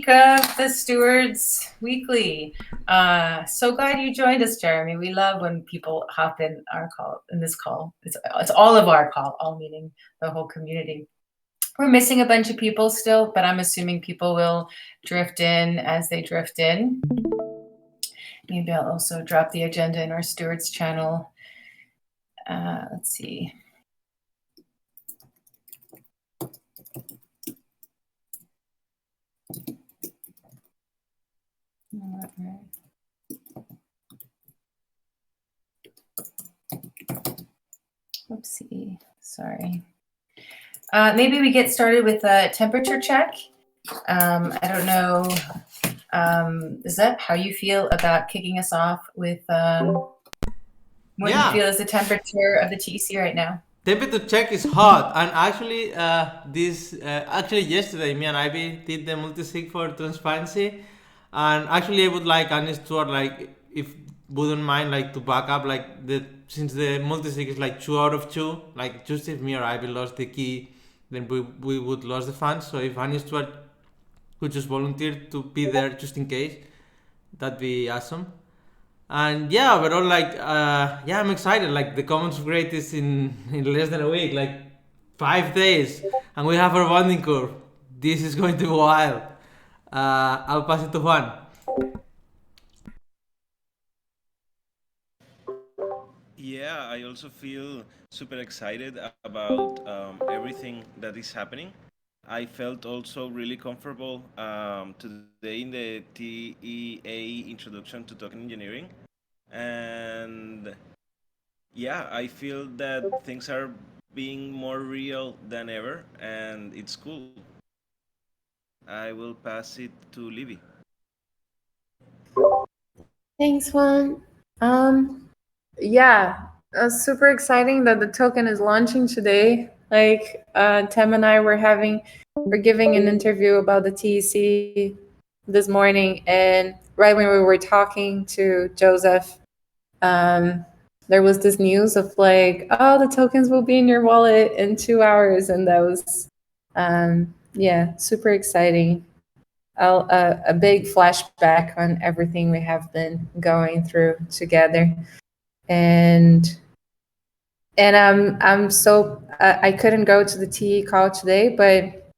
of the Stewards Weekly. So glad you joined us, Jeremy. We love when people hop in our call, in this call. It's all of our call, all meaning the whole community. We're missing a bunch of people still, but I'm assuming people will drift in as they drift in. Maybe I'll also drop the agenda in our Stewards channel. Let's see. Oopsie, sorry. Maybe we get started with a temperature check. I don't know, is that how you feel about kicking us off with what you feel is the temperature of the TEC right now? Temperature check is hot, and actually, actually yesterday, me and Ivy did the multi-sig for transparency, and actually, I would like Anis to if wouldn't mind to back up since the multi-sig is 2 out of 2, just if me or Ivy lost the key, then we would lose the funds. So if Anis Steward could just volunteer to be there just in case, that'd be awesome. And yeah, overall, I'm excited. The commons grade is in less than a week, 5 days, and we have our bonding curve. This is going to be wild. I'll pass it to Juan. Yeah, I also feel super excited about everything that is happening. I felt also really comfortable today in the TEA introduction to token engineering. And yeah, I feel that things are being more real than ever, and it's cool. I will pass it to Livy. Thanks, Juan. Yeah, super exciting that the token is launching today. Tam and I were giving an interview about the TEC this morning, and right when we were talking to Joseph, there was this news of the tokens will be in your wallet in 2 hours, and that was super exciting. A big flashback on everything we have been going through together, and I'm so I couldn't go to the TE call today, but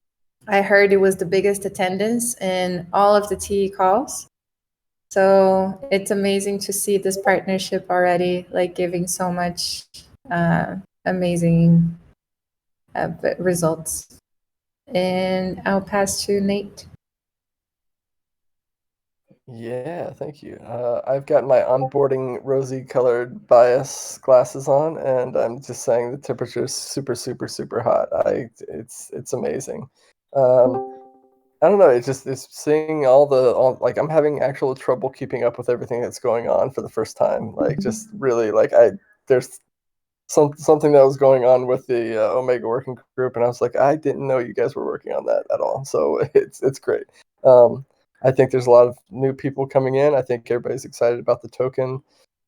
I heard it was the biggest attendance in all of the TE calls. So it's amazing to see this partnership already giving so much amazing results. And I'll pass to Nate. Yeah, thank you. I've got my onboarding rosy-colored bias glasses on, and I'm just saying the temperature is super, super, super hot. It's amazing. I don't know. It's seeing I'm having actual trouble keeping up with everything that's going on for the first time. Just really there's something that was going on with the Omega working group, and I was like, I didn't know you guys were working on that at all. So it's great. I think there's a lot of new people coming in. I think everybody's excited about the token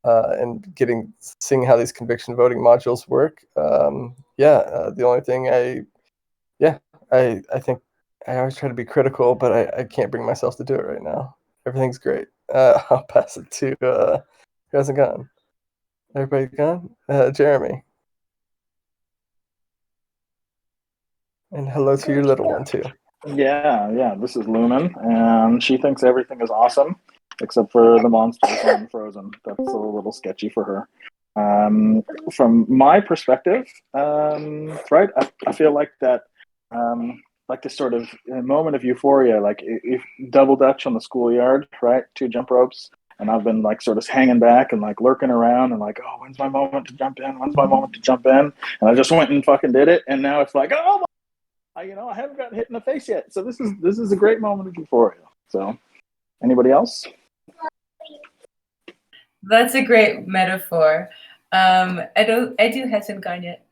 and seeing how these conviction voting modules work. The only thing I think I always try to be critical, but I can't bring myself to do it right now. Everything's great. I'll pass it to who hasn't gone. Everybody gone? Jeremy. And hello to your little one too. Yeah. This is Lumen, and she thinks everything is awesome, except for the monsters on Frozen. That's a little sketchy for her. From my perspective, right, I feel like that, this sort of moment of euphoria, if double dutch on the schoolyard, right, 2 jump ropes, and I've been sort of hanging back and lurking around and oh, when's my moment to jump in? When's my moment to jump in? And I just went and fucking did it, and now it's oh my. I haven't gotten hit in the face yet, so this is a great moment of euphoria. So, anybody else? That's a great metaphor. Edu hasn't gone yet.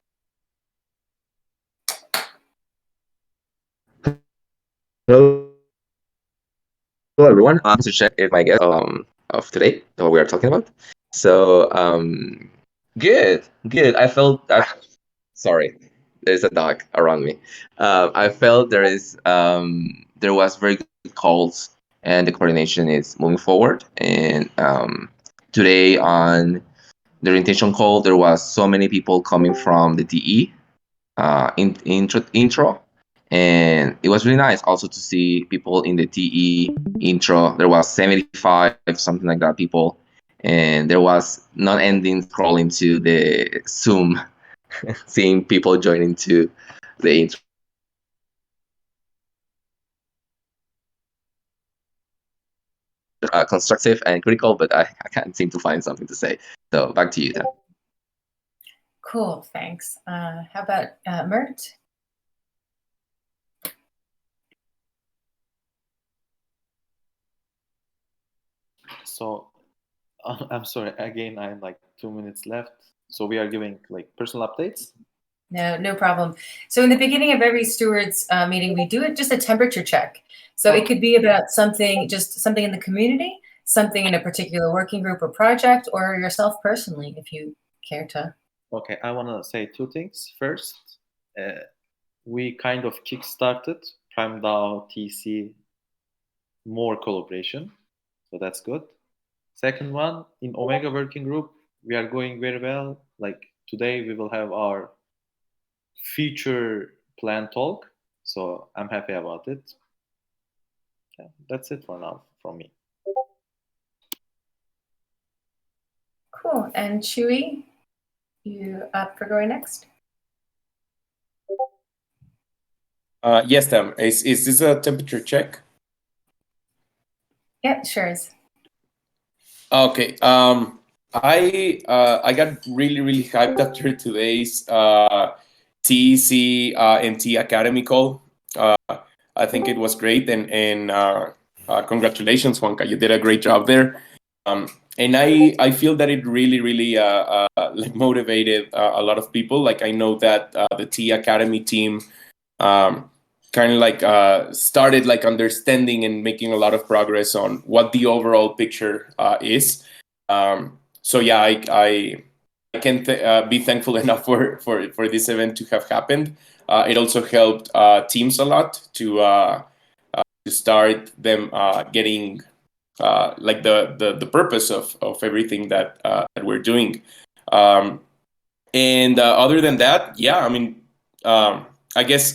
Hello, everyone. To check if my guest of today, what we are talking about. So, good. I felt. Sorry. There's a dog around me. I felt there is there was very good calls, and the coordination is moving forward. And today on the orientation call, there was so many people coming from the DE intro, and it was really nice also to see people in the TE intro. There was 75, something like that, people, and there was non-ending scrolling to the Zoom, seeing people joining to the intro. Constructive and critical, but I can't seem to find something to say. So back to you, Dan. Cool, thanks. How about Mert? So I'm sorry, again, I have like 2 minutes left. So we are giving like personal updates. No problem. So in the beginning of every stewards meeting, we do just a temperature check. So it could be about something, just something in the community, something in a particular working group or project, or yourself personally, if you care to. Okay, I want to say two things. First, we kind of kickstarted Prime DAO TC more collaboration. So that's good. Second one, in Omega working group, we are going very well. Like today, we will have our future plan talk. So I'm happy about it. Yeah, that's it for now from me. Cool. And Chewy, you up for going next? Yes, Tam. Is this a temperature check? Yeah, sure is. Okay. I got really hyped after today's TEC and T Academy call. I think it was great, and congratulations, Juanca. You did a great job there. And I feel that it really like motivated a lot of people. Like I know that the T Academy team kind of like started like understanding and making a lot of progress on what the overall picture is. So yeah, I can be thankful enough for this event to have happened. It also helped teams a lot to start them getting like the purpose of everything that we're doing. And other than that, yeah, I mean, I guess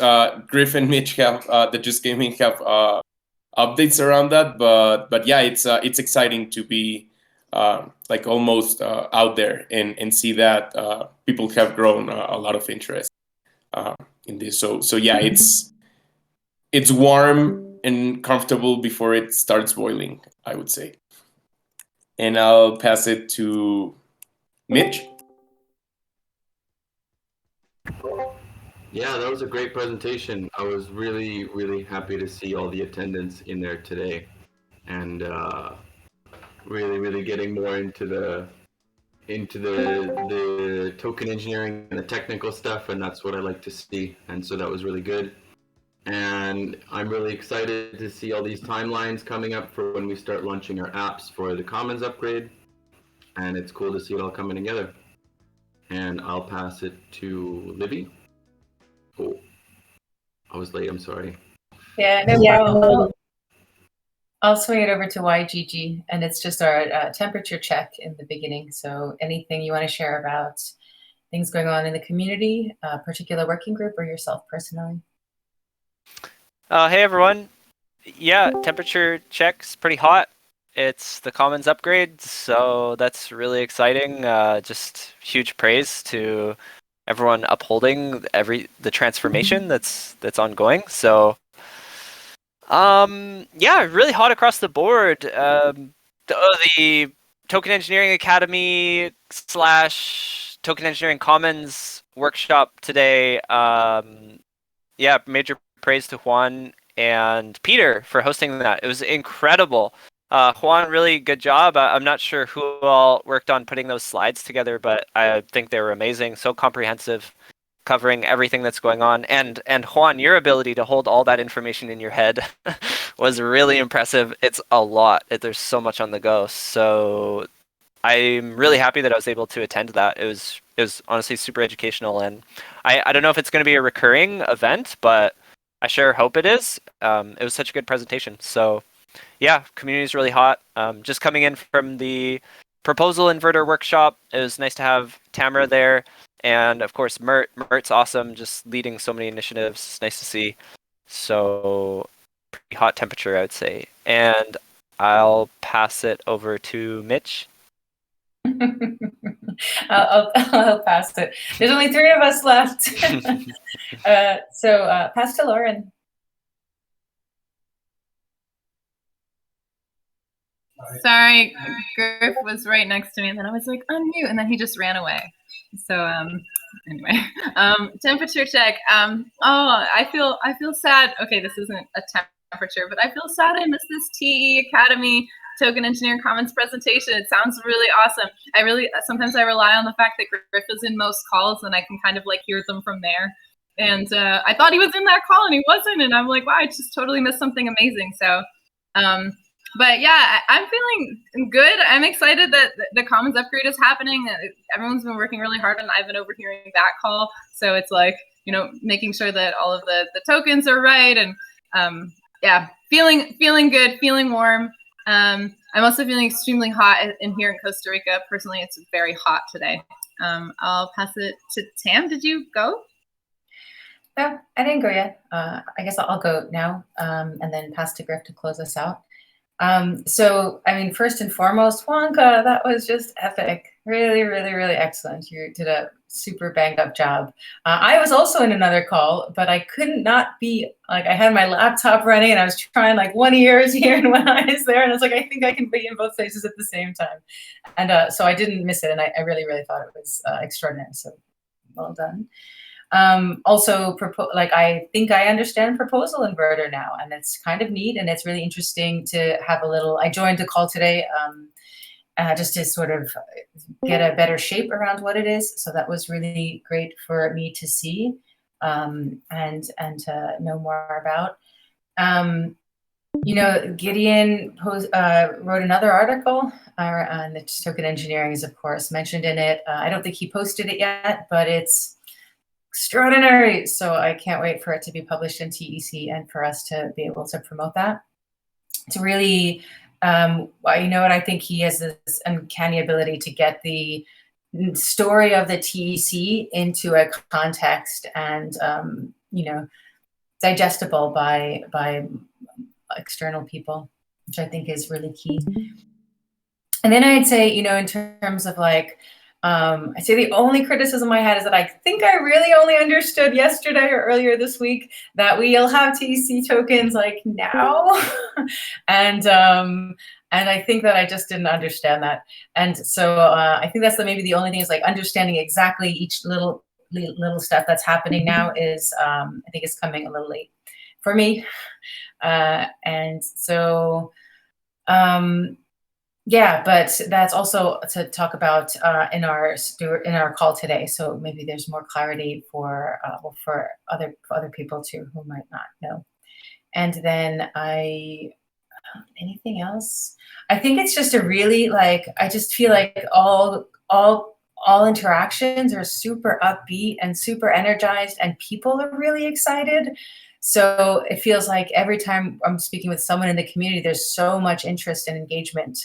Griff and Mitch have the Just Gaming have updates around that, but yeah, it's exciting to be like almost out there and see that people have grown a lot of interest in this. So yeah, it's warm and comfortable before it starts boiling, I would say. And I'll pass it to Mitch. Yeah, that was a great presentation. I was really happy to see all the attendance in there today, and really getting more into the token engineering and the technical stuff, and that's what I like to see. And so that was really good. And I'm really excited to see all these timelines coming up for when we start launching our apps for the Commons upgrade. And it's cool to see it all coming together. And I'll pass it to Libby. Oh, I was late. I'm sorry. Yeah, no problem. I'll swing it over to YGG, and it's just our temperature check in the beginning. So anything you want to share about things going on in the community, a particular working group, or yourself personally? Hey everyone. Yeah, temperature check's pretty hot. It's the Commons upgrade, so that's really exciting. Just huge praise to everyone upholding the transformation that's ongoing. So yeah, really hot across the board. The Token Engineering Academy / Token Engineering Commons workshop today. Yeah, major praise to Juan and Peter for hosting that. It was incredible. Juan, really good job. I'm not sure who all worked on putting those slides together, but I think they were amazing. So comprehensive, covering everything that's going on. And Juan, your ability to hold all that information in your head was really impressive. It's a lot. There's so much on the go. So I'm really happy that I was able to attend that. It was honestly super educational, and I don't know if it's going to be a recurring event, but I sure hope it is. It was such a good presentation. So yeah, community is really hot. Just coming in from the proposal inverter workshop, it was nice to have Tamara there. And of course, Mert's awesome, just leading so many initiatives. It's nice to see. So pretty hot temperature, I would say. And I'll pass it over to Mitch. I'll pass it. There's only 3 of us left. So pass to Lauren. Sorry, Griff was right next to me, and then I was like, unmute, and then he just ran away. So anyway, temperature check. Oh, I feel sad. Okay, this isn't a temperature, but I feel sad I missed this TE Academy Token Engineering Commons presentation. It sounds really awesome. Sometimes I rely on the fact that Griff is in most calls, and I can kind of like hear them from there. And I thought he was in that call, and he wasn't, and I'm like, wow, I just totally missed something amazing. So. But yeah, I'm feeling good. I'm excited that the Commons upgrade is happening. Everyone's been working really hard, and I've been overhearing that call. So it's like, making sure that all of the tokens are right. And yeah, feeling good, feeling warm. I'm also feeling extremely hot in here in Costa Rica. Personally, it's very hot today. I'll pass it to Tam. Did you go? No, I didn't go yet. I guess I'll go now, and then pass to Griff to close us out. So, I mean, first and foremost, Wonka, that was just epic. Really, really, really excellent. You did a super banged up job. I was also in another call, but I couldn't not be, like, I had my laptop running and I was trying like one ear is here and one eye is there. And I was like, I think I can be in both places at the same time. And so I didn't miss it. And I really, really thought it was extraordinary. So well done. Also, I think I understand proposal inverter now, and it's kind of neat, and it's really interesting to have I joined the call today just to sort of get a better shape around what it is. So that was really great for me to see and to know more about. Gideon wrote another article, and the token engineering is, of course, mentioned in it. I don't think he posted it yet, but it's extraordinary. So I can't wait for it to be published in TEC and for us to be able to promote that. It's really, I think he has this uncanny ability to get the story of the TEC into a context and, digestible by external people, which I think is really key. And then I'd say, in terms of like, I'd say the only criticism I had is that I think I really only understood yesterday or earlier this week that we'll have TEC tokens like now. And I think that I just didn't understand that. And so I think that's maybe the only thing is like understanding exactly each little step that's happening now is, I think is coming a little late for me. And so, yeah, but that's also to talk about in our call today. So maybe there's more clarity for other people too who might not know. And then anything else? I think it's just a really I just feel like all interactions are super upbeat and super energized, and people are really excited. So it feels like every time I'm speaking with someone in the community, there's so much interest and engagement.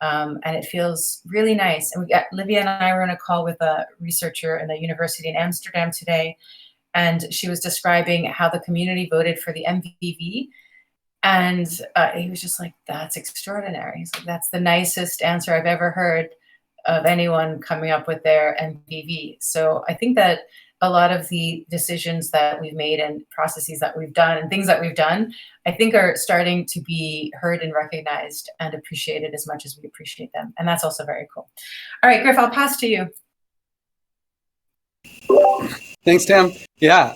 And it feels really nice. And Livia and I were on a call with a researcher in the University in Amsterdam today, and she was describing how the community voted for the MVV. And he was just like, that's extraordinary. He's like, that's the nicest answer I've ever heard of anyone coming up with their MVV. So I think that a lot of the decisions that we've made and processes that we've done and things that we've done, I think are starting to be heard and recognized and appreciated as much as we appreciate them. And that's also very cool. All right, Griff, I'll pass to you. Thanks, Tam. Yeah,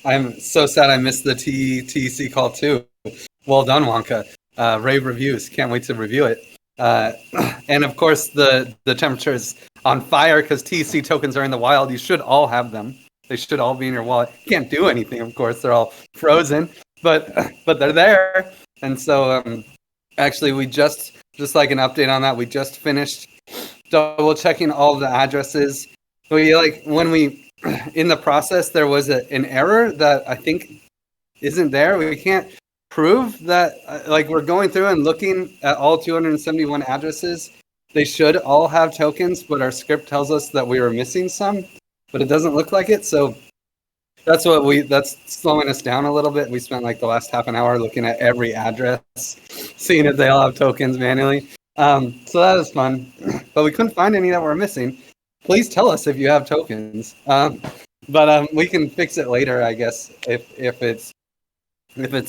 I'm so sad I missed the TEC call too. Well done, Wonka. Rave reviews. Can't wait to review it. And of course, the temperature is on fire because TEC tokens are in the wild. You should all have them. They should all be in your wallet. You can't do anything, of course. They're all frozen, but they're there. And so actually, we just like an update on that. We just finished double checking all of the addresses. When we in the process there was an error that I think isn't there. We can't prove that. Like, we're going through and looking at all 271 addresses. They should all have tokens, but our script tells us that we were missing some, but it doesn't look like it. So that's slowing us down a little bit. We spent like the last half an hour looking at every address, seeing if they all have tokens manually. So that was fun, but we couldn't find any that were missing. Please tell us if you have tokens. But we can fix it later, I guess, if it's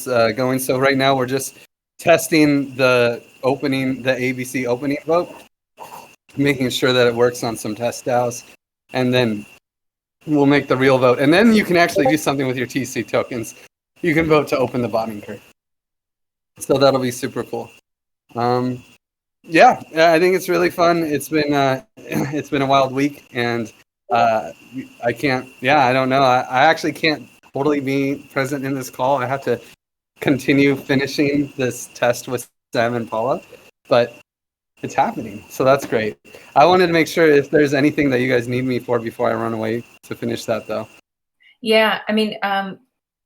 going. So right now we're just testing the ABC opening vote, making sure that it works on some test DAOs, and then we'll make the real vote. And then you can actually do something with your TC tokens. You can vote to open the bottom curve. So that'll be super cool. Yeah, I think it's really fun. It's been a wild week, and I don't know. I actually can't totally be present in this call. I have to continue finishing this test with Sam and Paula, but it's happening, so that's great. I wanted to make sure if there's anything that you guys need me for before I run away to finish that, though. Yeah, I mean,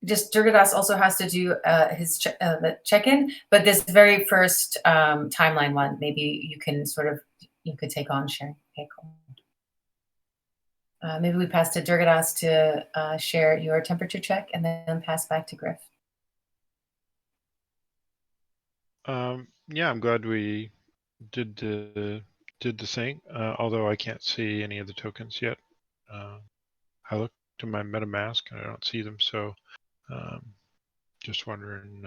just Durgadas also has to do his the check-in, but this very first timeline one, maybe you could take on sharing. Okay, cool. Maybe we pass to Durgadas to share your temperature check, and then pass back to Griff. Yeah, I'm glad we did the thing. Although I can't see any of the tokens yet. I looked to my MetaMask and I don't see them, so just wondering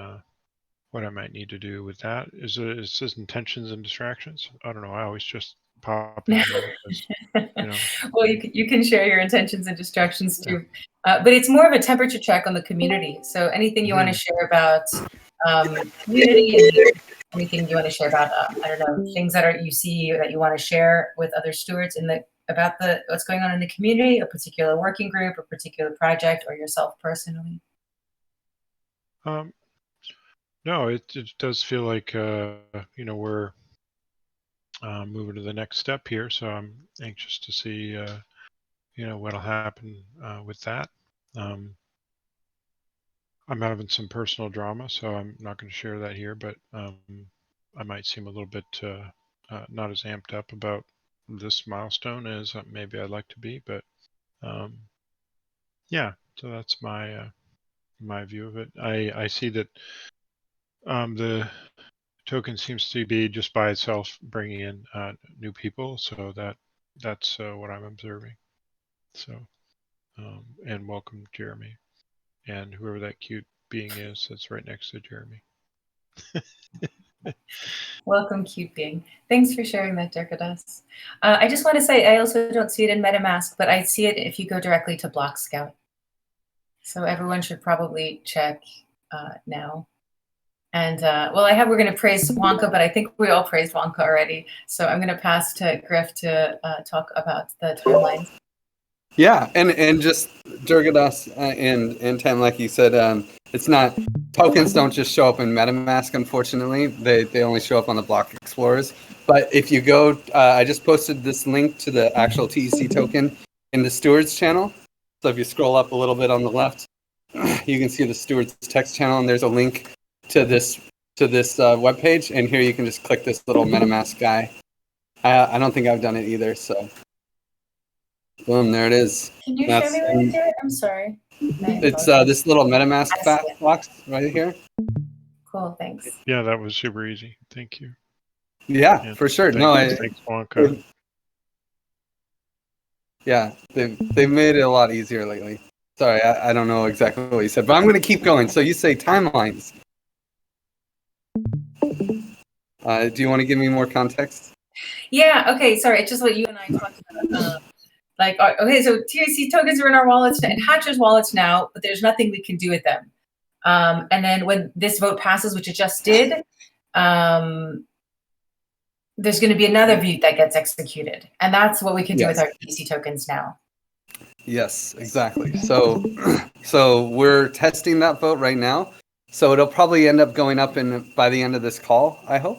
what I might need to do with that. Is this intentions and distractions? I don't know. I always just pop in there because, Well, you can share your intentions and distractions too, but it's more of a temperature check on the community. So anything you want to share about community, and anything you want to share about I don't know, things that you see that you want to share with other stewards about what's going on in the community, a particular working group, a particular project, or yourself personally. No, it does feel like we're moving to the next step here, so I'm anxious to see what'll happen with that. I'm having some personal drama, so I'm not going to share that here, but I might seem a little bit not as amped up about this milestone as maybe I'd like to be, but yeah, so that's my view of it. I see that the token seems to be just by itself bringing in new people, so that's what I'm observing. So and welcome Jeremy and whoever that cute being is that's right next to Jeremy. Welcome, cute being. Thanks for sharing that, Durgadas. I just want to say I also don't see it in MetaMask, but I see it if you go directly to Block Scout. So everyone should probably check now. And we're going to praise Wonka, but I think we all praised Wonka already. So I'm going to pass to Griff to talk about the timelines. Yeah, and just Durgadas and Tam, like you said, it's not, tokens don't just show up in MetaMask, unfortunately. They only show up on the block explorers. But if you go, I just posted this link to the actual TEC token in the Stewards channel. So if you scroll up a little bit on the left, you can see the Stewards text channel, and there's a link to this webpage. And here you can just click this little MetaMask guy. I don't think I've done it either, so. Boom, there it is. Can you show me where to do it? I'm sorry. It's this little MetaMask box right here. Cool, thanks. Yeah, that was super easy. Thank you. Yeah, for sure. Thanks, Wonka. Yeah, they've made it a lot easier lately. Sorry, I don't know exactly what you said, but I'm going to keep going. So you say timelines. Do you want to give me more context? Yeah, okay, sorry. It's just what you and I talked about. Okay, so TAC tokens are in our wallets and Hatcher's wallets now, but there's nothing we can do with them. And then when this vote passes, which it just did, there's going to be another vote that gets executed. And that's what we can do with our TAC tokens now. Yes, exactly. So we're testing that vote right now. So it'll probably end up going up by the end of this call, I hope.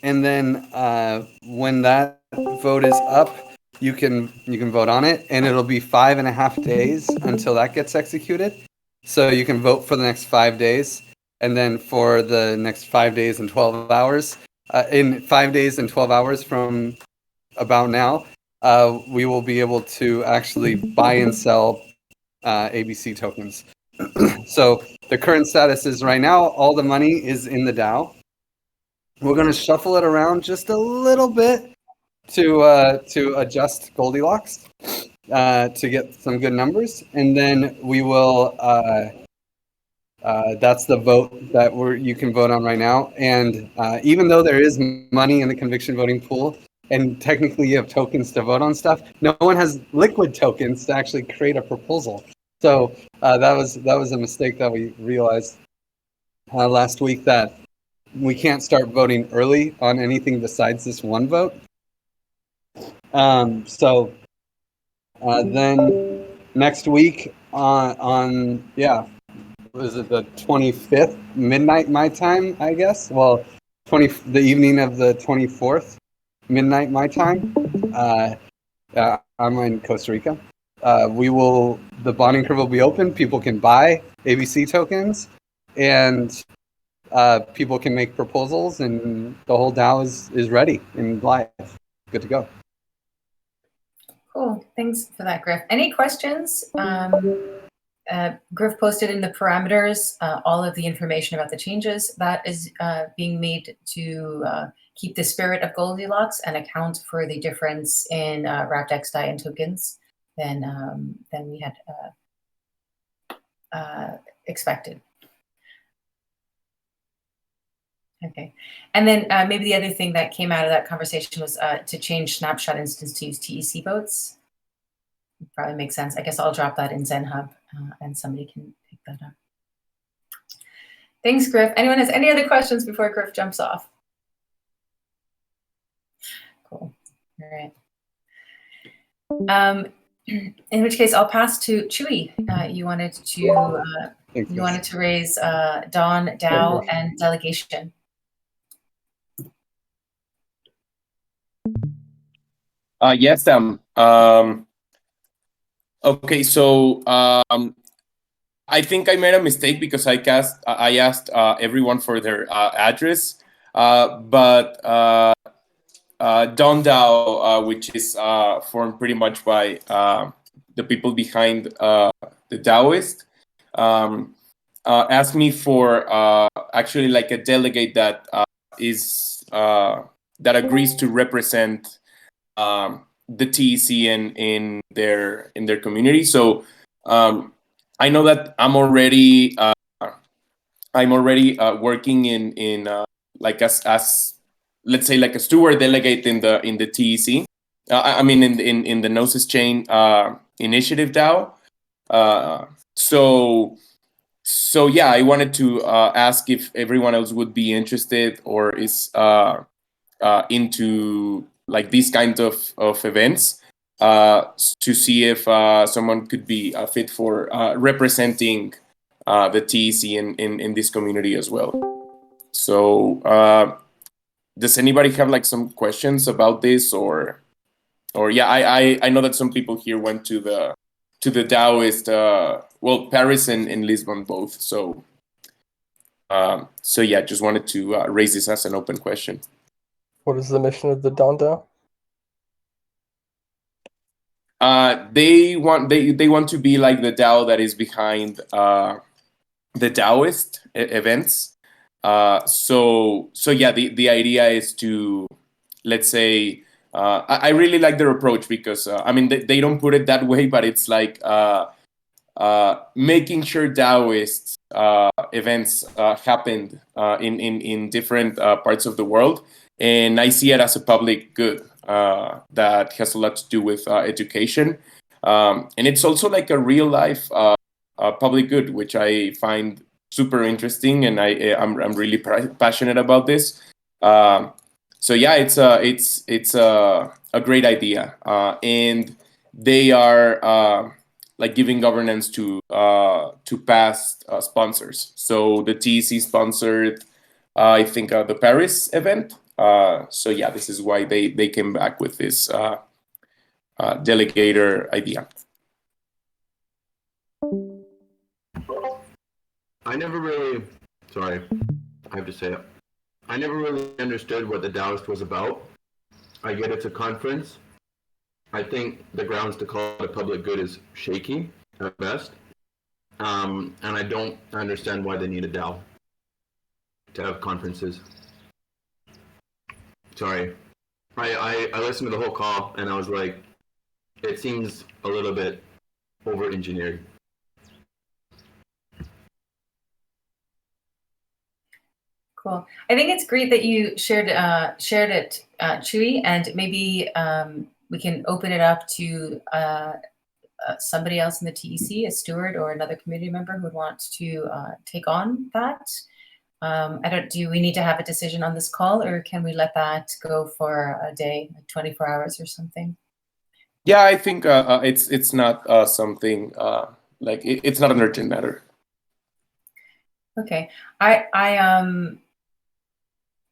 And then when that vote is up, you can vote on it, and it'll be 5.5 days until that gets executed. So you can vote for the next 5 days, and then for the next 5 days and 12 hours. In 5 days and 12 hours from about now, we will be able to actually buy and sell ABC tokens. So the current status is right now, all the money is in the DAO. We're going to shuffle it around just a little bit to adjust Goldilocks to get some good numbers, and then we will. That's the vote that you can vote on right now. And even though there is money in the conviction voting pool, and technically you have tokens to vote on stuff, no one has liquid tokens to actually create a proposal. So that was a mistake that we realized last week, that we can't start voting early on anything besides this one vote. Then next week on was it the 25th midnight my time, I guess? Well, the evening of the 24th midnight my time. I'm in Costa Rica. The bonding curve will be open. People can buy ABC tokens, and people can make proposals, and the whole DAO is ready and live. Good to go. Cool. Thanks for that, Griff. Any questions? Griff posted in the parameters all of the information about the changes that is being made to keep the spirit of Goldilocks and account for the difference in wrapped XDAI and tokens than we had expected. Okay, and then maybe the other thing that came out of that conversation was to change snapshot instance to use TEC votes. Probably makes sense. I guess I'll drop that in Zen Hub and somebody can pick that up. Thanks, Griff. Anyone has any other questions before Griff jumps off? Cool. All right. In which case, I'll pass to Chewy. You wanted to raise Dawn, DAO, and delegation. Yes, okay, so I think I made a mistake because I asked everyone for their address, but Dawn DAO, which is formed pretty much by the people behind the Daoist, asked me for actually like a delegate that that agrees to represent the TEC in their community. So I know that I'm already working in like as let's say like a steward delegate in the TEC. I mean in the Gnosis Chain initiative DAO. So yeah, I wanted to ask if everyone else would be interested or is into like these kinds of events to see if someone could be fit for representing the TEC in this community as well. So does anybody have like some questions about this or yeah, I know that some people here went to the Daoist, well, Paris and Lisbon both. So yeah, just wanted to raise this as an open question. What is the mission of the Dawn DAO? They want to be like the DAO that is behind the Daoist events. So yeah, the idea is to, let's say, I really like their approach because I mean they don't put it that way, but it's like making sure Daoist events happened in different parts of the world, and I see it as a public good that has a lot to do with education, and it's also like a real life public good, which I find super interesting, and I'm really passionate about this. So yeah, it's a great idea, and they are like giving governance to past sponsors. So the TEC sponsored, I think, the Paris event. So yeah, this is why they came back with this delegator idea. I never really, sorry, I have to say it. I never really understood what the Daoist was about. I get it's a conference. I think the grounds to call it a public good is shaky at best. And I don't understand why they need a DAO to have conferences. Sorry. I listened to the whole call and I was like, it seems a little bit over-engineered. Cool. I think it's great that you shared it, Chewy, and maybe we can open it up to somebody else in the TEC, a steward or another community member who would want to take on that. Do we need to have a decision on this call, or can we let that go for a day, like 24 hours or something? Yeah, I think it's not something like it's not an urgent matter. Okay,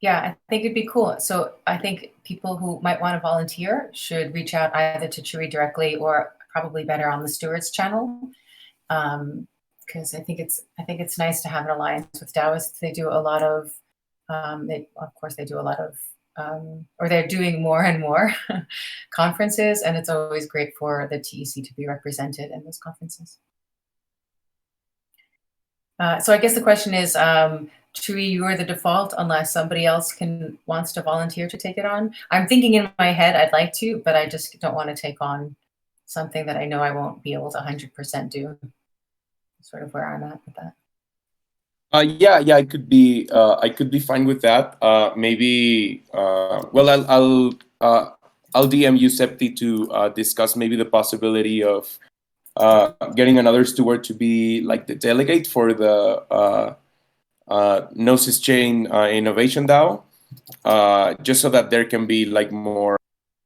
yeah, I think it'd be cool. So I think people who might want to volunteer should reach out either to Chewy directly or probably better on the Stewards channel, because I think it's nice to have an alliance with Daoists. They do a lot of, they do a lot of, or they're doing more and more conferences, and it's always great for the TEC to be represented in those conferences. So I guess the question is, Chewy, you are the default unless somebody else wants to volunteer to take it on. I'm thinking in my head I'd like to, but I just don't want to take on something that I know I won't be able to 100% do. Sort of where I'm at with that. Yeah, I could be fine with that. Maybe well, I'll DM you, Septi, to discuss maybe the possibility of getting another steward to be like the delegate for the Gnosis Chain Innovation DAO, just so that there can be like more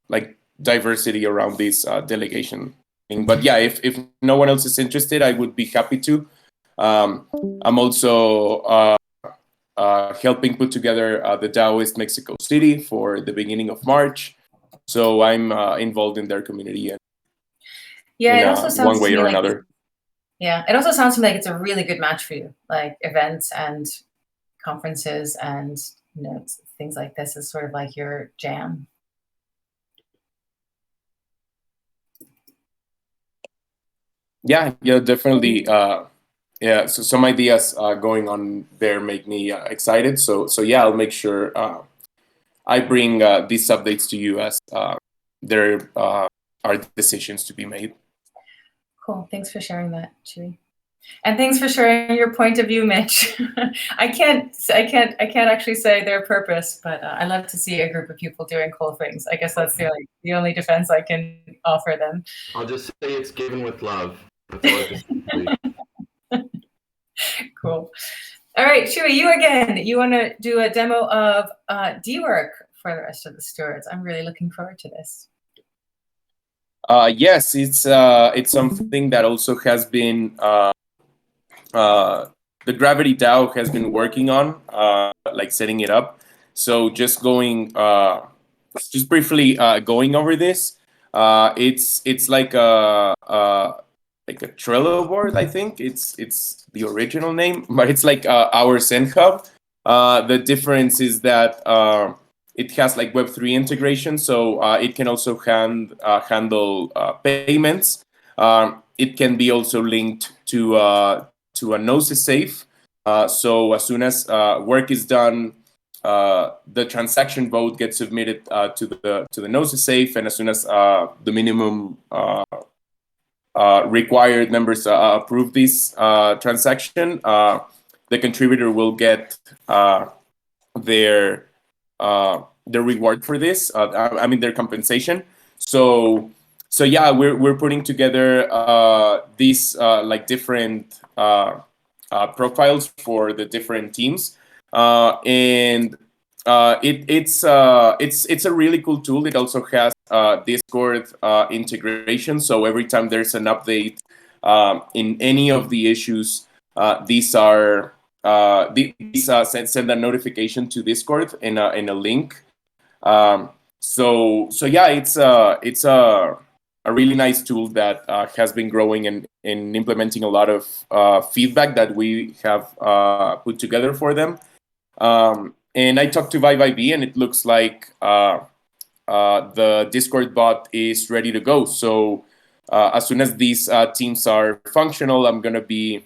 like diversity around this delegation thing. But yeah, if no one else is interested, I would be happy to. I'm also helping put together the Daoist Mexico City for the beginning of March, so I'm involved in their community and it also sounds one way to me or like another. Yeah, it also sounds to me like it's a really good match for you, like events and conferences and things like this is sort of like your jam. Yeah, definitely. Yeah, so some ideas going on there make me excited. So yeah, I'll make sure I bring these updates to you as there are decisions to be made. Cool. Thanks for sharing that, Chewy. And thanks for sharing your point of view, Mitch. I can't actually say their purpose, but I love to see a group of people doing cool things. I guess that's the only defense I can offer them. I'll just say it's given with love. That's all I can say. Cool. All right, Chewy, you again. You want to do a demo of Dework for the rest of the stewards? I'm really looking forward to this. Yes, it's something that also has been the Gravity DAO has been working on, like setting it up. So just briefly going over this. It's like a Trello board, I think. It's the original name, but it's like our Zen Hub. The difference is that it has like Web3 integration, so it can also handle payments. It can be also linked to a Gnosis safe. So as soon as work is done, the transaction vote gets submitted to the Gnosis safe, and as soon as the minimum required members approve this transaction, the contributor will get their reward for this. I mean their compensation. So yeah, we're putting together these like different profiles for the different teams, and it's a really cool tool. It also has Discord integration, so every time there's an update in any of the issues, these send a notification to Discord in a link. So yeah, it's a really nice tool that has been growing and implementing a lot of feedback that we have put together for them. And I talked to Vibe and it looks like the Discord bot is ready to go. So as soon as these teams are functional, I'm going to be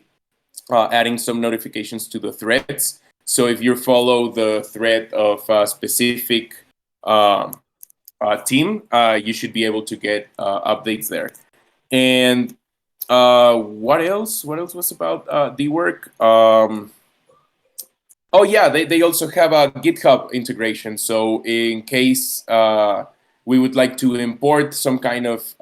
adding some notifications to the threads. So if you follow the thread of a specific team, you should be able to get updates there. And what else? What else was about Dework? Oh yeah, they also have a GitHub integration. So in case we would like to import some kind of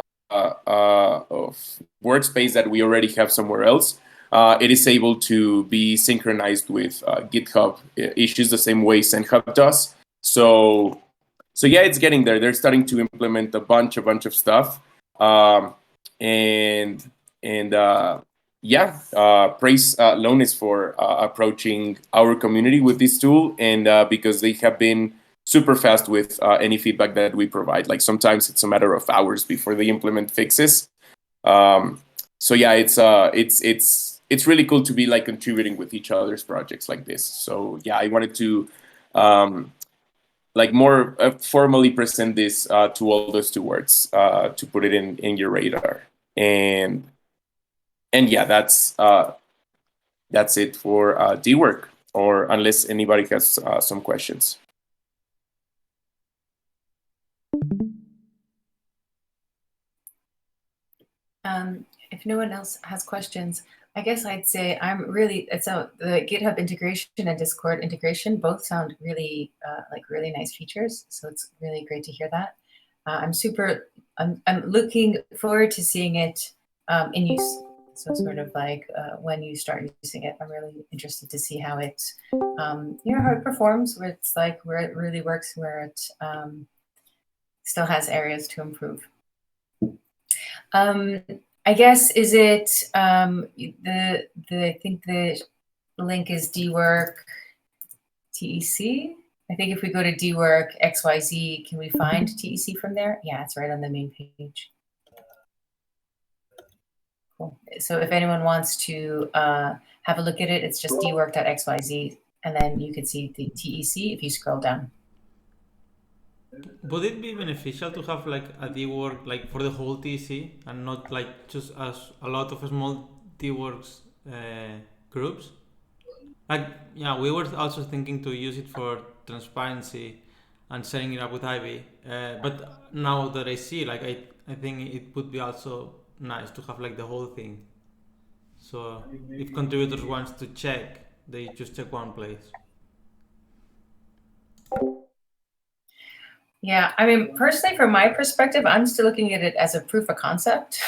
workspace that we already have somewhere else, it is able to be synchronized with GitHub issues the same way SendHub does. So yeah, it's getting there. They're starting to implement a bunch of stuff, praise Lonis for approaching our community with this tool, and because they have been super fast with any feedback that we provide. Like sometimes it's a matter of hours before they implement fixes. So yeah, it's really cool to be like contributing with each other's projects like this. So yeah, I wanted to like more formally present this to all the stewards to put it in your radar. And yeah, that's it for Dework, or unless anybody has some questions. If no one else has questions, I guess I'd say the GitHub integration and Discord integration both sound really like really nice features. So it's really great to hear that. I'm looking forward to seeing it in use. So sort of like when you start using it, I'm really interested to see how it, how it performs, where it really works, where it still has areas to improve. I guess, is it I think the link is Dework TEC. I think if we go to Dework XYZ, can we find TEC from there? Yeah, it's right on the main page. Cool. So if anyone wants to have a look at it, it's just dework.xyz, and then you can see the TEC if you scroll down. Would it be beneficial to have like a Dework like for the whole TC and not like just as a lot of small Deworks groups? Like, yeah, we were also thinking to use it for transparency and setting it up with Ivy. But now that I see, like, I think it would be also nice to have like the whole thing. So if contributors wants to check, they just check one place. Yeah, I mean, personally, from my perspective, I'm still looking at it as a proof of concept.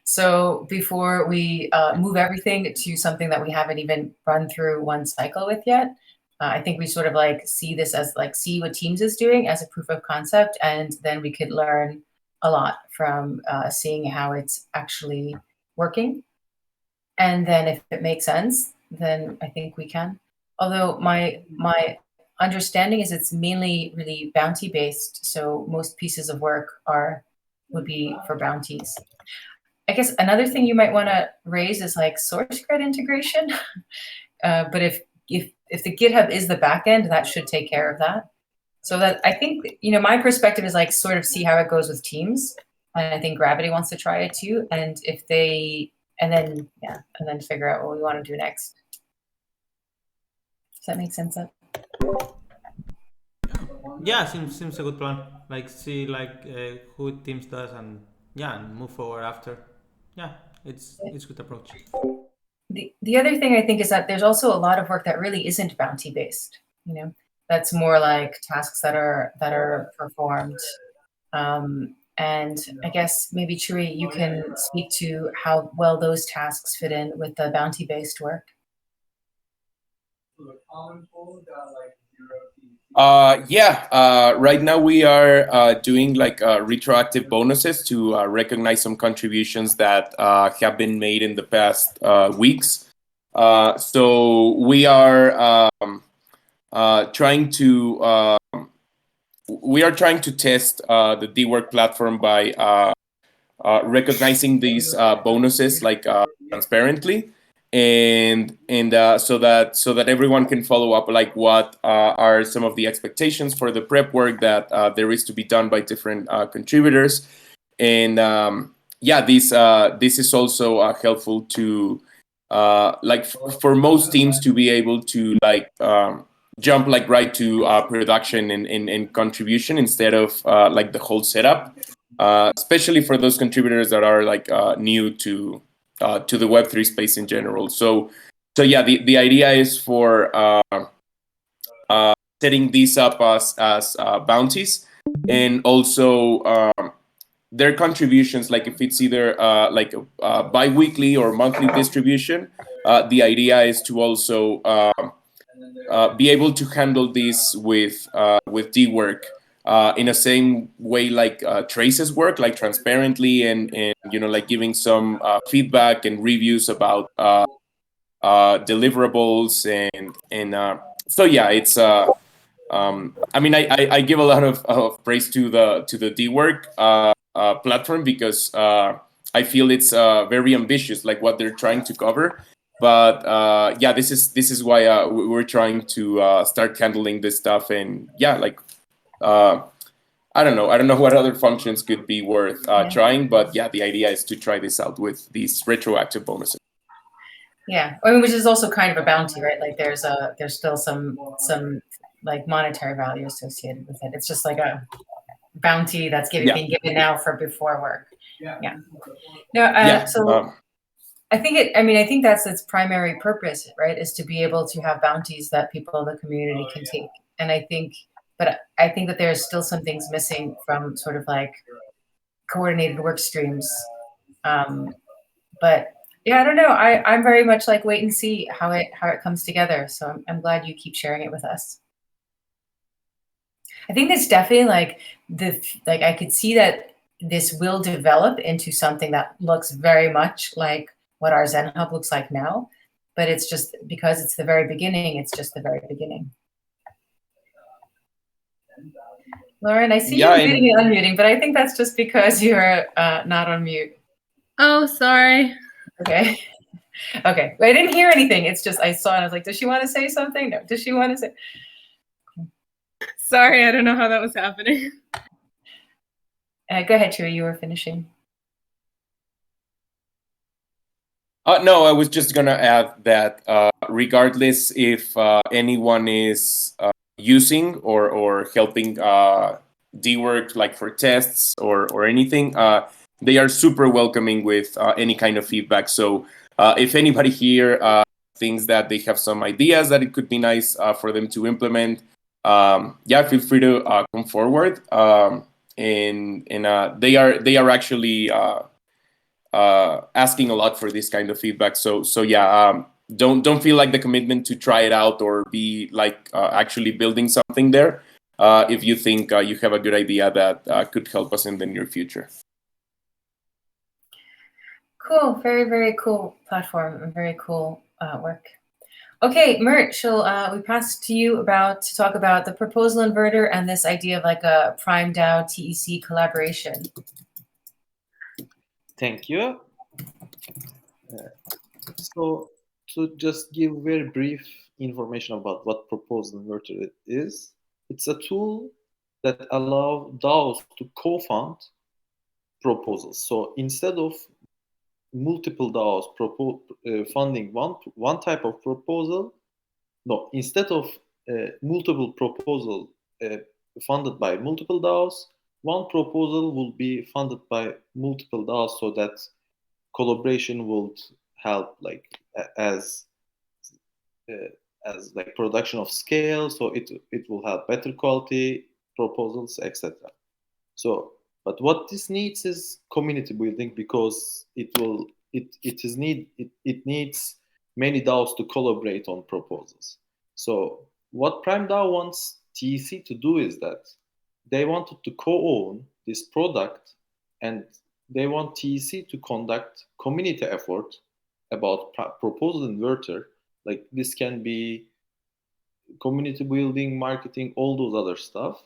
So before we move everything to something that we haven't even run through one cycle with yet, I think we sort of like see this as like, see what Teams is doing as a proof of concept, and then we could learn a lot from seeing how it's actually working. And then if it makes sense, then I think we can. Although my understanding is it's mainly really bounty based, so most pieces of work would be for bounties. I guess another thing you might want to raise is like source grid integration. But if the GitHub is the backend, that should take care of that. So that I think, my perspective is like sort of see how it goes with Teams, and I think Gravity wants to try it too. And then figure out what we want to do next. Does that make sense? Yeah, seems a good plan. Like see who Teams does, and move forward after. Yeah, it's a good approach. The other thing I think is that there's also a lot of work that really isn't bounty based. That's more like tasks that are performed. And I guess maybe Chui, you can speak to how well those tasks fit in with the bounty based work. Right now we are doing like retroactive bonuses to recognize some contributions that have been made in the past weeks. So we are trying to test the Dework platform by recognizing these bonuses like transparently, and so that everyone can follow up like what are some of the expectations for the prep work that there is to be done by different contributors. And this is also helpful to for most teams to be able to jump like right to production and contribution instead of like the whole setup, especially for those contributors that are like new to the Web3 space in general. So yeah, the idea is for setting these up as bounties, and also their contributions, like if it's either like a bi-weekly or monthly distribution, the idea is to also be able to handle this with Dework in the same way like traces work, like transparently, and like giving some feedback and reviews about deliverables, and so yeah, it's I mean, I give a lot of praise to the Dework platform, because I feel it's very ambitious, like what they're trying to cover. But yeah, this is why we're trying to start handling this stuff. And yeah, like I don't know what other functions could be worth trying, but yeah, the idea is to try this out with these retroactive bonuses. Yeah, I mean, which is also kind of a bounty, right? Like there's still some like monetary value associated with it. It's just like a bounty that's being given now for before work. Yeah. No. So I think that's its primary purpose, right? Is to be able to have bounties that people in the community can take. And I think that there's still some things missing from sort of like coordinated work streams. But yeah, I don't know. I'm very much like wait and see how it comes together. So I'm glad you keep sharing it with us. I think there's definitely like I could see that this will develop into something that looks very much like what our Zen Hub looks like now, but it's just because it's the very beginning. It's just the very beginning. Lauren, I see you muting and unmuting, but I think that's just because you're not on mute. Oh, sorry. Okay. Okay. I didn't hear anything. It's just I saw it. I was like, does she want to say something? No. Does she want to say? Sorry, I don't know how that was happening. Go ahead, Chewy. You were finishing. No, I was just gonna add that regardless if anyone is using or helping Dework like for tests or anything, they are super welcoming with any kind of feedback. So if anybody here thinks that they have some ideas that it could be nice for them to implement, yeah, feel free to come forward. And they are actually asking a lot for this kind of feedback. So yeah, don't feel like the commitment to try it out or be like actually building something there if you think you have a good idea that could help us in the near future. Cool. Very, very cool platform and very cool work. Okay, Mert, we pass to you to talk about the proposal inverter and this idea of like a Prime DAO TEC collaboration. Thank you. So to just give very brief information about what proposal inverter is, it's a tool that allows DAOs to co-fund proposals. So instead of multiple DAOs funding one type of proposal, instead of multiple proposal funded by multiple DAOs, one proposal will be funded by multiple DAOs, so that collaboration would help like as like production of scale, so it will have better quality proposals, etc. So but what this needs is community building, because it needs many DAOs to collaborate on proposals. So what Prime DAO wants TEC to do is that they wanted to co-own this product, and they want TEC to conduct community effort about proposal inverter. Like this can be community building, marketing, all those other stuff.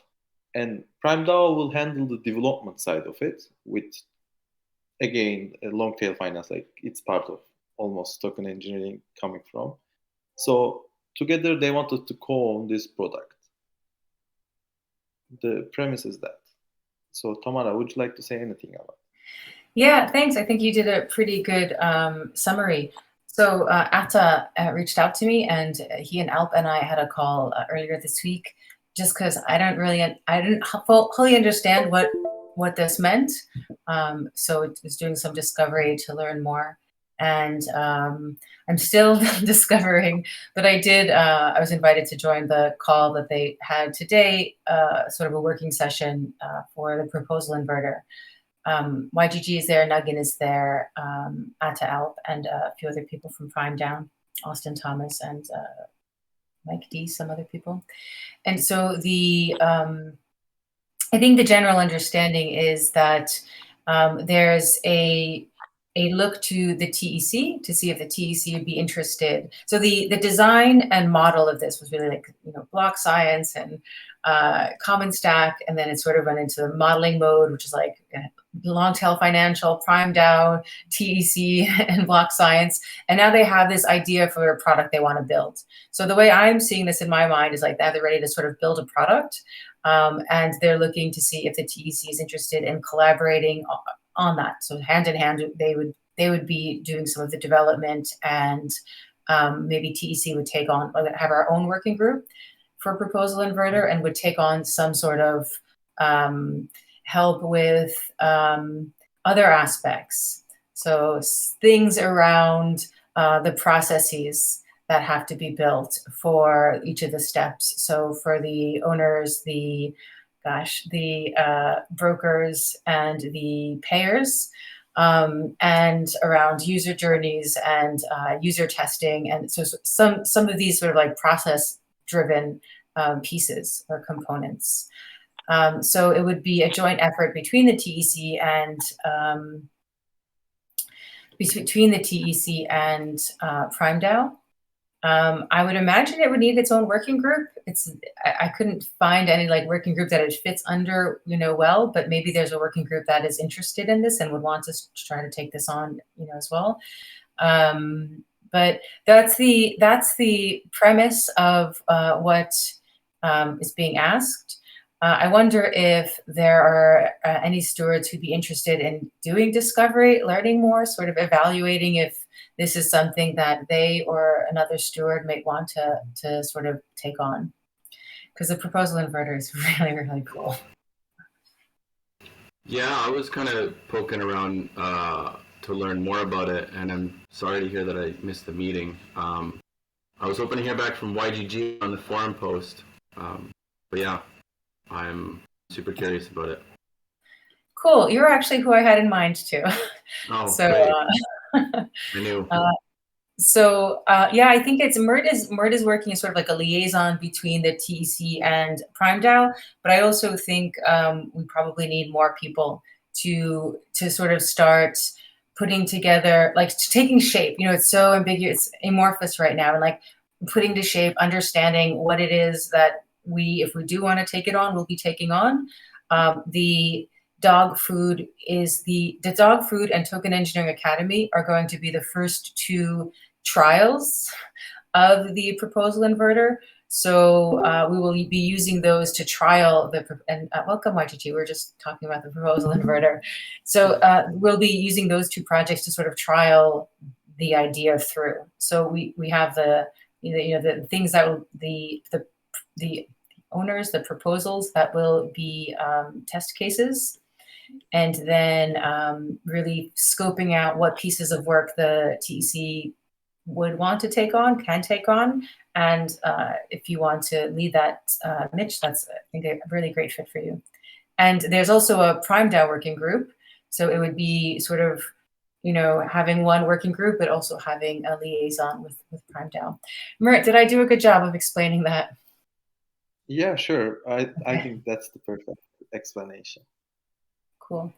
And Prime DAO will handle the development side of it with again, long tail finance, like it's part of almost token engineering coming from. So together they wanted to co-own this product. The premise is that. So Tamara, would you like to say anything about it? Yeah, thanks. I think you did a pretty good summary. So Atta reached out to me, and he and Alp and I had a call earlier this week, just because I didn't fully understand what this meant. So it was doing some discovery to learn more, and I'm still discovering. But I was invited to join the call that they had today, sort of a working session for the proposal inverter. YGG is there, Nuggin is there, Atta Alp, and a few other people from Prime Down, Austin Thomas and Mike D, some other people. And so I think the general understanding is that there's a look to the TEC to see if the TEC would be interested. So the design and model of this was really like, block science and common stack, and then it sort of went into the modeling mode, which is like long tail financial, Prime DAO, TEC, and block science. And now they have this idea for a product they want to build. So the way I'm seeing this in my mind is like now they're ready to sort of build a product, and they're looking to see if the TEC is interested in collaborating on that. So hand in hand, they would be doing some of the development, and maybe TEC would take on, have our own working group for proposal inverter, and would take on some sort of help with other aspects. So things around the processes that have to be built for each of the steps. So for the owners, the brokers and the payers, and around user journeys and user testing. And so some of these sort of like process-driven pieces or components. So it would be a joint effort between the TEC and Prime DAO. I would imagine it would need its own working group. I couldn't find any like working group that it fits under, well, but maybe there's a working group that is interested in this and would want to try to take this on, as well. But that's the premise of what is being asked. I wonder if there are any stewards who'd be interested in doing discovery, learning more, sort of evaluating if this is something that they or another steward might want to sort of take on. Because the proposal inverter is really, really cool. Yeah, I was kind of poking around to learn more about it, and I'm sorry to hear that I missed the meeting. I was hoping to hear back from YGG on the forum post, but yeah, I'm super curious about it. Cool. You're actually who I had in mind too. Oh, so I knew. Yeah, I think Mert is working as sort of like a liaison between the TEC and Prime DAO, but I also think we probably need more people to sort of start putting together, like taking shape. It's so ambiguous, amorphous right now, and like putting to shape, understanding what it is that if we do want to take it on, we'll be taking on. The dog food and Token Engineering Academy are going to be the first two trials of the proposal inverter. So we will be using those to trial welcome YGG, we're just talking about the proposal inverter. So we'll be using those two projects to sort of trial the idea through. So we have the things that will, the owners, the proposals that will be test cases, and then really scoping out what pieces of work the TEC would want to take on, can take on. And if you want to lead that, Mitch, that's, I think, a really great fit for you. And there's also a Prime DAO working group. So it would be sort of, having one working group, but also having a liaison with Prime DAO. Mert, did I do a good job of explaining that? Yeah, sure. I think that's the perfect explanation. Cool.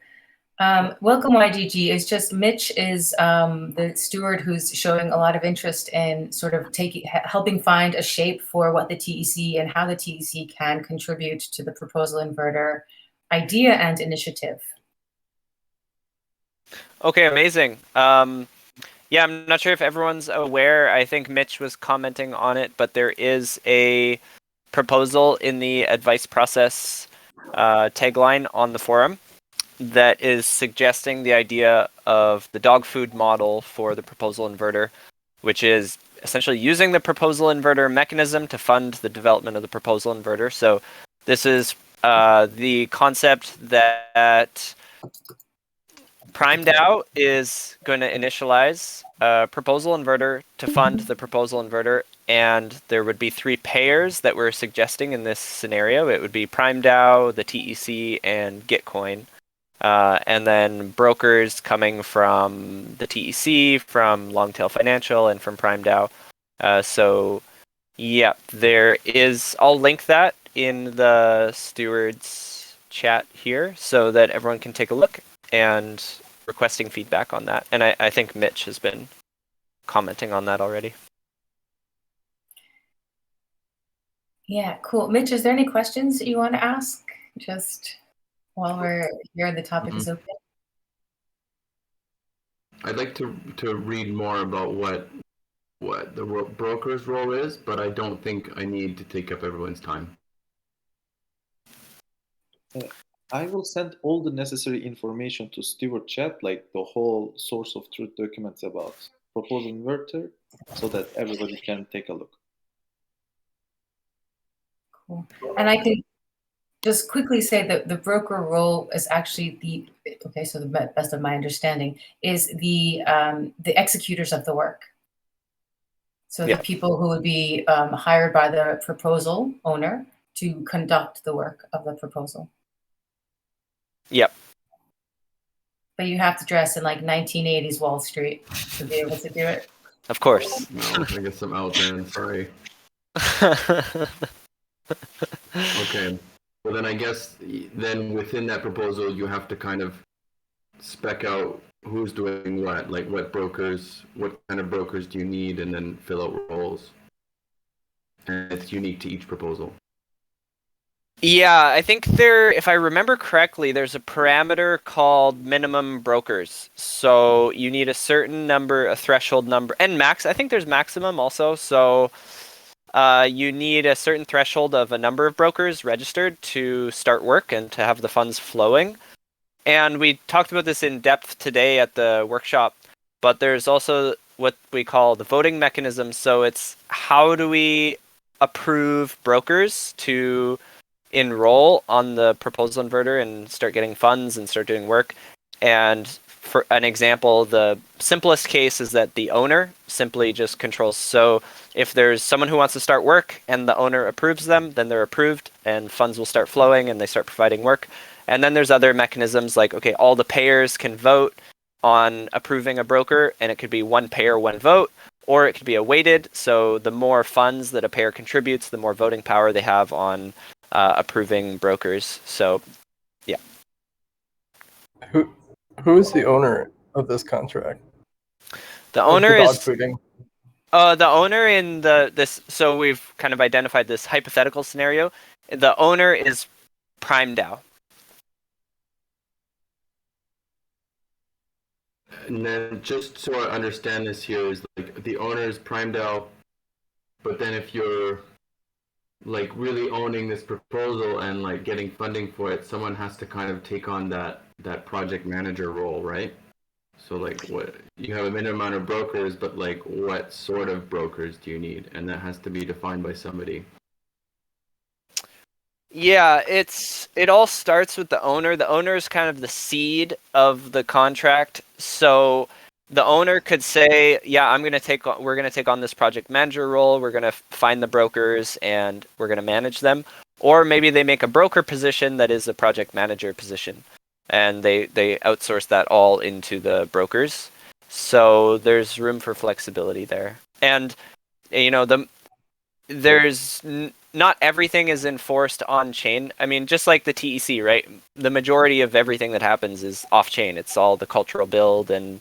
Welcome, YGG. It's just Mitch is the steward who's showing a lot of interest in sort of helping find a shape for what the TEC and how the TEC can contribute to the proposal inverter idea and initiative. Okay, amazing. Yeah, I'm not sure if everyone's aware. I think Mitch was commenting on it, but there is a proposal in the advice process tagline on the forum that is suggesting the idea of the dog food model for the proposal inverter, which is essentially using the proposal inverter mechanism to fund the development of the proposal inverter. So this is the concept that Prime DAO is going to initialize a proposal inverter to fund the proposal inverter, and there would be 3 payers that we're suggesting in this scenario. It would be Prime DAO, the TEC, and Gitcoin. And then brokers coming from the TEC, from Longtail Financial, and from Prime DAO. So, yeah, there is. I'll link that in the Stewards chat here so that everyone can take a look and requesting feedback on that. And I think Mitch has been commenting on that already. Yeah, cool. Mitch, is there any questions that you want to ask? Just while we're here, the topic is open. I'd like to read more about what the broker's role is, but I don't think I need to take up everyone's time. I will send all the necessary information to Steward chat, like the whole source of truth documents about proposal inverter, so that everybody can take a look. Cool. And I can just quickly say that the broker role is actually so the best of my understanding is the executors of the work. So the people who would be hired by the proposal owner to conduct the work of the proposal. Yep. But you have to dress in like 1980s Wall Street to be able to do it. Of course. No, I guess I'm out then. Sorry. Okay. Well, then I guess then within that proposal, you have to kind of spec out who's doing what, like what kind of brokers do you need, and then fill out roles. And it's unique to each proposal. Yeah, I think if I remember correctly, there's a parameter called minimum brokers. So you need a certain number, a threshold number, and max. I think there's maximum also. So you need a certain threshold of a number of brokers registered to start work and to have the funds flowing. And we talked about this in depth today at the workshop, but there's also what we call the voting mechanism. So it's how do we approve brokers to enroll on the proposal inverter and start getting funds and start doing work. And for an example, the simplest case is that the owner simply just controls. So if there's someone who wants to start work and the owner approves them, then they're approved and funds will start flowing and they start providing work. And then there's other mechanisms like, okay, all the payers can vote on approving a broker, and it could be one payer, one vote, or it could be a weighted. So the more funds that a payer contributes, the more voting power they have on approving brokers. So, yeah. Who is the owner of this contract? The owner is dogfooding. The owner in this. So we've kind of identified this hypothetical scenario. The owner is Prime DAO. And then just so I understand this here is like the owner is Prime DAO, but then if you're like really owning this proposal and like getting funding for it, someone has to kind of take on that project manager role, right? So like what you have a minimum amount of brokers, but like what sort of brokers do you need? And that has to be defined by somebody. Yeah, it all starts with the owner. The owner is kind of the seed of the contract. So the owner could say, yeah, we're going to take on this project manager role. We're going to find the brokers and we're going to manage them. Or maybe they make a broker position that is a project manager position, and they outsource that all into the brokers. So there's room for flexibility there. And, not everything is enforced on chain. I mean, just like the TEC, right? The majority of everything that happens is off chain. It's all the cultural build and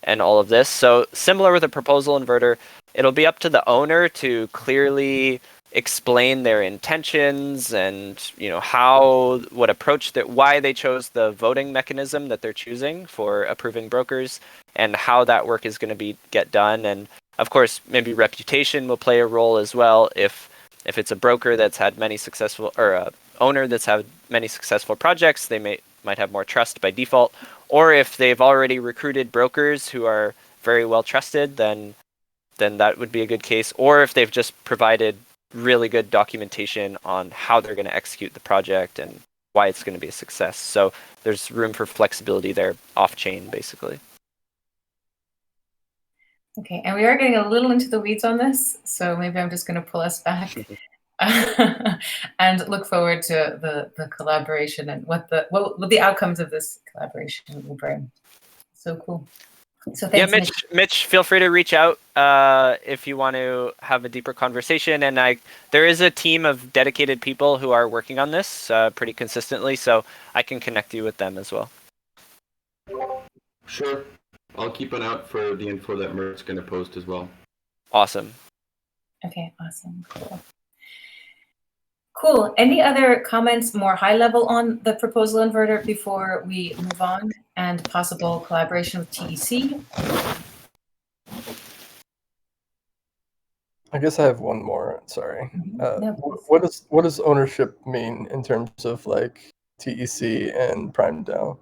all of this. So similar with a proposal inverter, it'll be up to the owner to clearly explain their intentions and why they chose the voting mechanism that they're choosing for approving brokers and how that work is going to get done. And of course, maybe reputation will play a role as well. If it's a broker that's had many successful, or a owner that's had many successful projects, they might have more trust by default. Or if they've already recruited brokers who are very well trusted, then that would be a good case. Or if they've just provided really good documentation on how they're going to execute the project and why it's going to be a success. So there's room for flexibility there, off-chain, basically. Okay, and we are getting a little into the weeds on this, so maybe I'm just going to pull us back and look forward to the collaboration and what the outcomes of this collaboration will bring. So cool. So thanks, yeah, Mitch, feel free to reach out if you want to have a deeper conversation. And there is a team of dedicated people who are working on this pretty consistently, so I can connect you with them as well. Sure. I'll keep an eye out for the info that Mert's going to post as well. Awesome. Okay, awesome. Cool. Any other comments more high level on the proposal inverter before we move on and possible collaboration with TEC? I guess I have one more. Sorry. No, what does ownership mean in terms of like TEC and Prime DAO?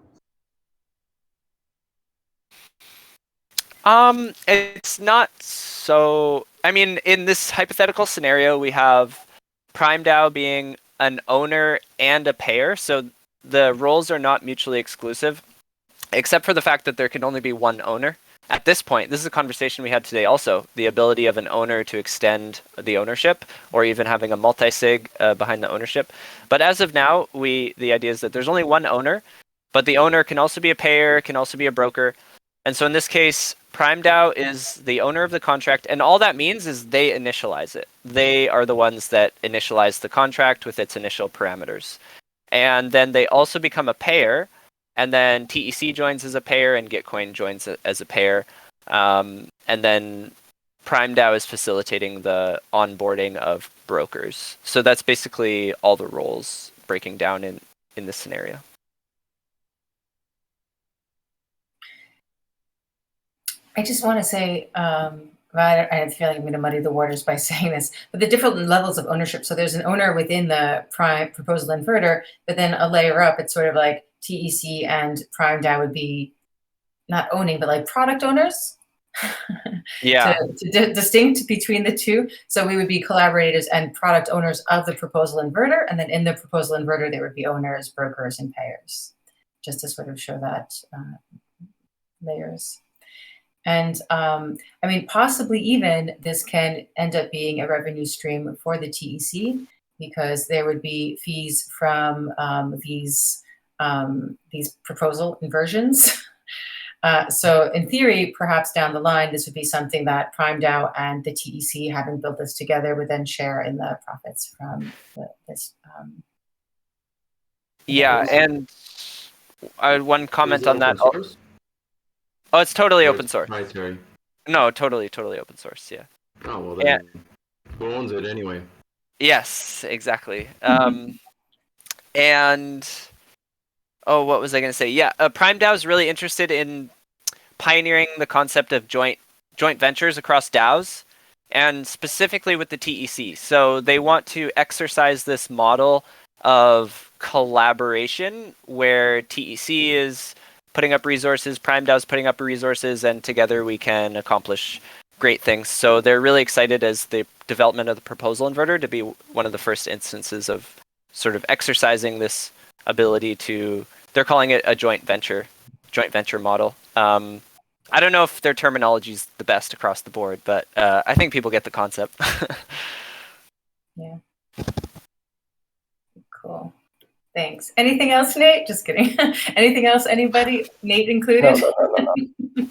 It's not so. I mean, in this hypothetical scenario, we have Prime DAO being an owner and a payer, so the roles are not mutually exclusive, except for the fact that there can only be one owner. At this point, this is a conversation we had today also, the ability of an owner to extend the ownership, or even having a multi-sig behind the ownership. But as of now, the idea is that there's only one owner, but the owner can also be a payer, can also be a broker. And so in this case, Prime DAO is the owner of the contract, and all that means is they initialize it. They are the ones that initialize the contract with its initial parameters. And then they also become a payer, and then TEC joins as a payer, and Gitcoin joins as a payer. And then Prime DAO is facilitating the onboarding of brokers. So that's basically all the roles breaking down in this scenario. I just want to say, I feel like I'm going to muddy the waters by saying this, but the different levels of ownership. So there's an owner within the Prime proposal inverter, but then a layer up, it's sort of like TEC and Prime DAO would be not owning, but like product owners. Yeah. to distinct between the two. So we would be collaborators and product owners of the proposal inverter. And then in the proposal inverter, there would be owners, brokers, and payers, just to sort of show that layers. And I mean, possibly even this can end up being a revenue stream for the TEC, because there would be fees from these proposal inversions. So in theory, perhaps down the line, this would be something that Prime DAO and the TEC, having built this together, would then share in the profits from this. Yeah, and one comment on that. Oh, it's totally open source. No, totally open source. Yeah. Oh well, then who owns it anyway? Yes, exactly. And what was I going to say? Yeah, Prime DAO is really interested in pioneering the concept of joint ventures across DAOs, and specifically with the TEC. So they want to exercise this model of collaboration where TEC is putting up resources, Prime DAO is putting up resources, and together we can accomplish great things. So they're really excited as the development of the proposal inverter to be one of the first instances of sort of exercising this ability to, they're calling it a joint venture model. I don't know if their terminology is the best across the board, but I think people get the concept. Yeah. Cool. Thanks. Anything else, Nate? Just kidding. Anything else? Anybody? Nate included? No.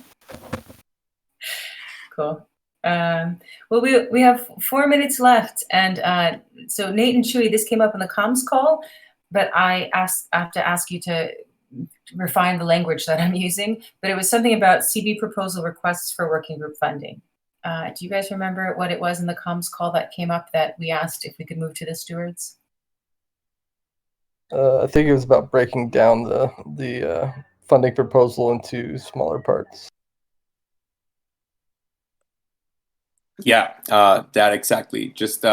Cool. Well, we have 4 minutes left, and so Nate and Chewy, this came up in the comms call, but I have to ask you to refine the language that I'm using. But it was something about CB proposal requests for working group funding. Do you guys remember what it was in the comms call that came up that we asked if we could move to the stewards? I think it was about breaking down the funding proposal into smaller parts. Yeah, that exactly. Just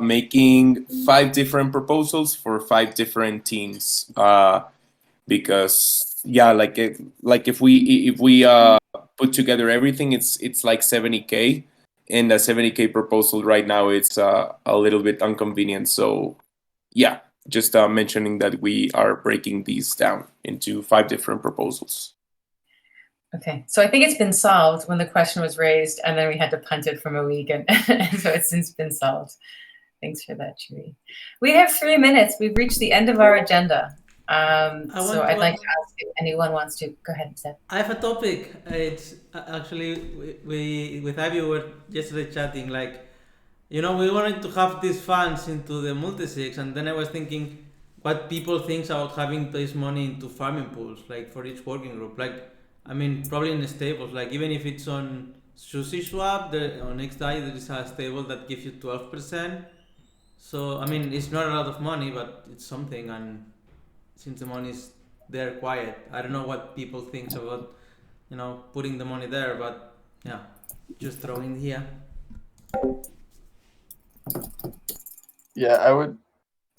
making 5 different proposals for 5 different teams. Because yeah, like if we put together everything, it's like 70K, and the 70K proposal right now it's a little bit inconvenient. So yeah, just mentioning that we are breaking these down into 5 different proposals. Okay, so I think it's been solved when the question was raised, and then we had to punt it from a week, and so it's since been solved. Thanks for that, Cherie. We have 3 minutes. We've reached the end of our agenda. So I'd like to ask if anyone wants to go ahead and say. I have a topic. It's actually we with Ivy were yesterday chatting. Like, we wanted to have these funds into the multi-sigs, and then I was thinking what people think about having this money into farming pools, like for each working group. Like, I mean, probably in the stables. Like, even if it's on SushiSwap, on XDAI, there is a stable that gives you 12%. So I mean, it's not a lot of money, but it's something. And since the money is there quiet, I don't know what people think about, putting the money there. But yeah, just throwing here. Yeah,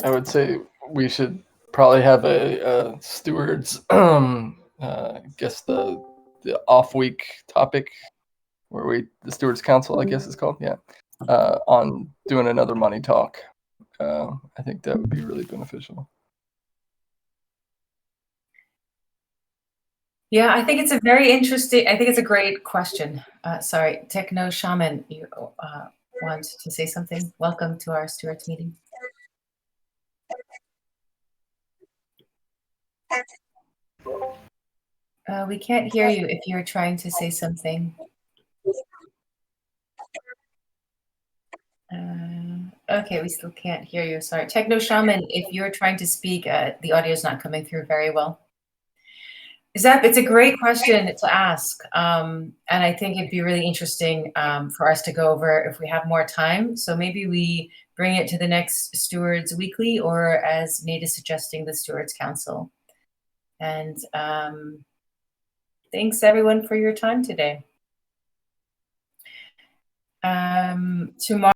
I would say we should probably have a stewards. I guess the off week topic where the stewards council, I guess it's called. Yeah, on doing another money talk. I think that would be really beneficial. Yeah, I think it's a very interesting. I think it's a great question. Sorry, Techno Shaman, you want to say something? Welcome to our stewards meeting. We can't hear you if you're trying to say something. Okay, we still can't hear you. Sorry. Techno Shaman, if you're trying to speak, the audio is not coming through very well. It's a great question to ask. And I think it'd be really interesting for us to go over if we have more time. So maybe we bring it to the next Stewards Weekly, or as Nate is suggesting, the Stewards Council. And thanks everyone for your time today. Tomorrow